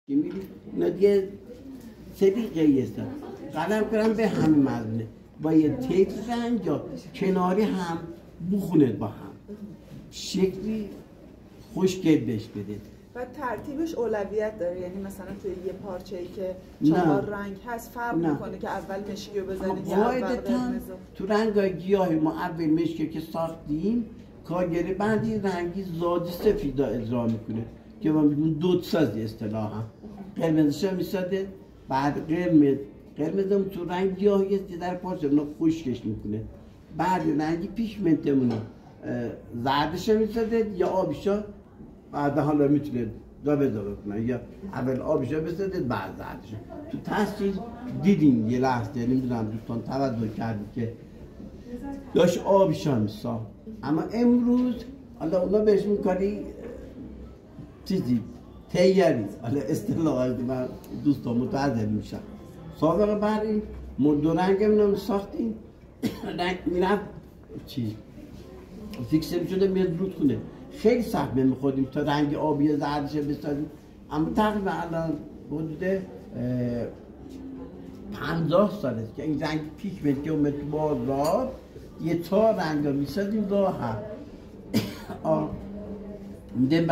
که میری اونا دیگه سری قیستن قلم کنم به همین مزنه با یه تیپ رنگ یا کناری هم بخونه با هم شکلی خوشگل بهش بده و ترتیبش اولویت داره، یعنی مثلا توی یه پارچه‌ای که 4 رنگ هست فرق میکنه که اول مشکی رو بزنید یا اول قرمز. تو رنگای گیاهی ما اول مشکی که ساختیم کارگری بعدی رنگی زادی سفید اجرا میکنه که ما میگیم دودسازی اصطلاحا قرمزش هم میساده بعد قرمزم تو رنگ گیاهی است که در پارچه اونو خشکش میکنه بعد رنگی پیشمنتمونه زردش هم میساده یا آبیشا بعد حالا میتونه دابه کنن یا اول آبیشا بساده بعد زردش تو تحصیل دیدیم یه لحظه نمیدونم دوستان توجه کردید که داشت آبیشا میساخت اما امروز حالا اونا بهش میکنی چیزی تیاری حالا اصطلاحی من دوستان متعذر میشم سابقه برای ما دو رنگ هم ساختیم رنگ میرم چی فیکسه میشده میاد رود خونه خیلی سخت میخوردیم تا رنگ آبی زردش بسازیم اما تقریبا الان حدود 50 سال است که این رنگ پیشمنت که اومد تو بازار یه تا رنگ ها میسازیم راحت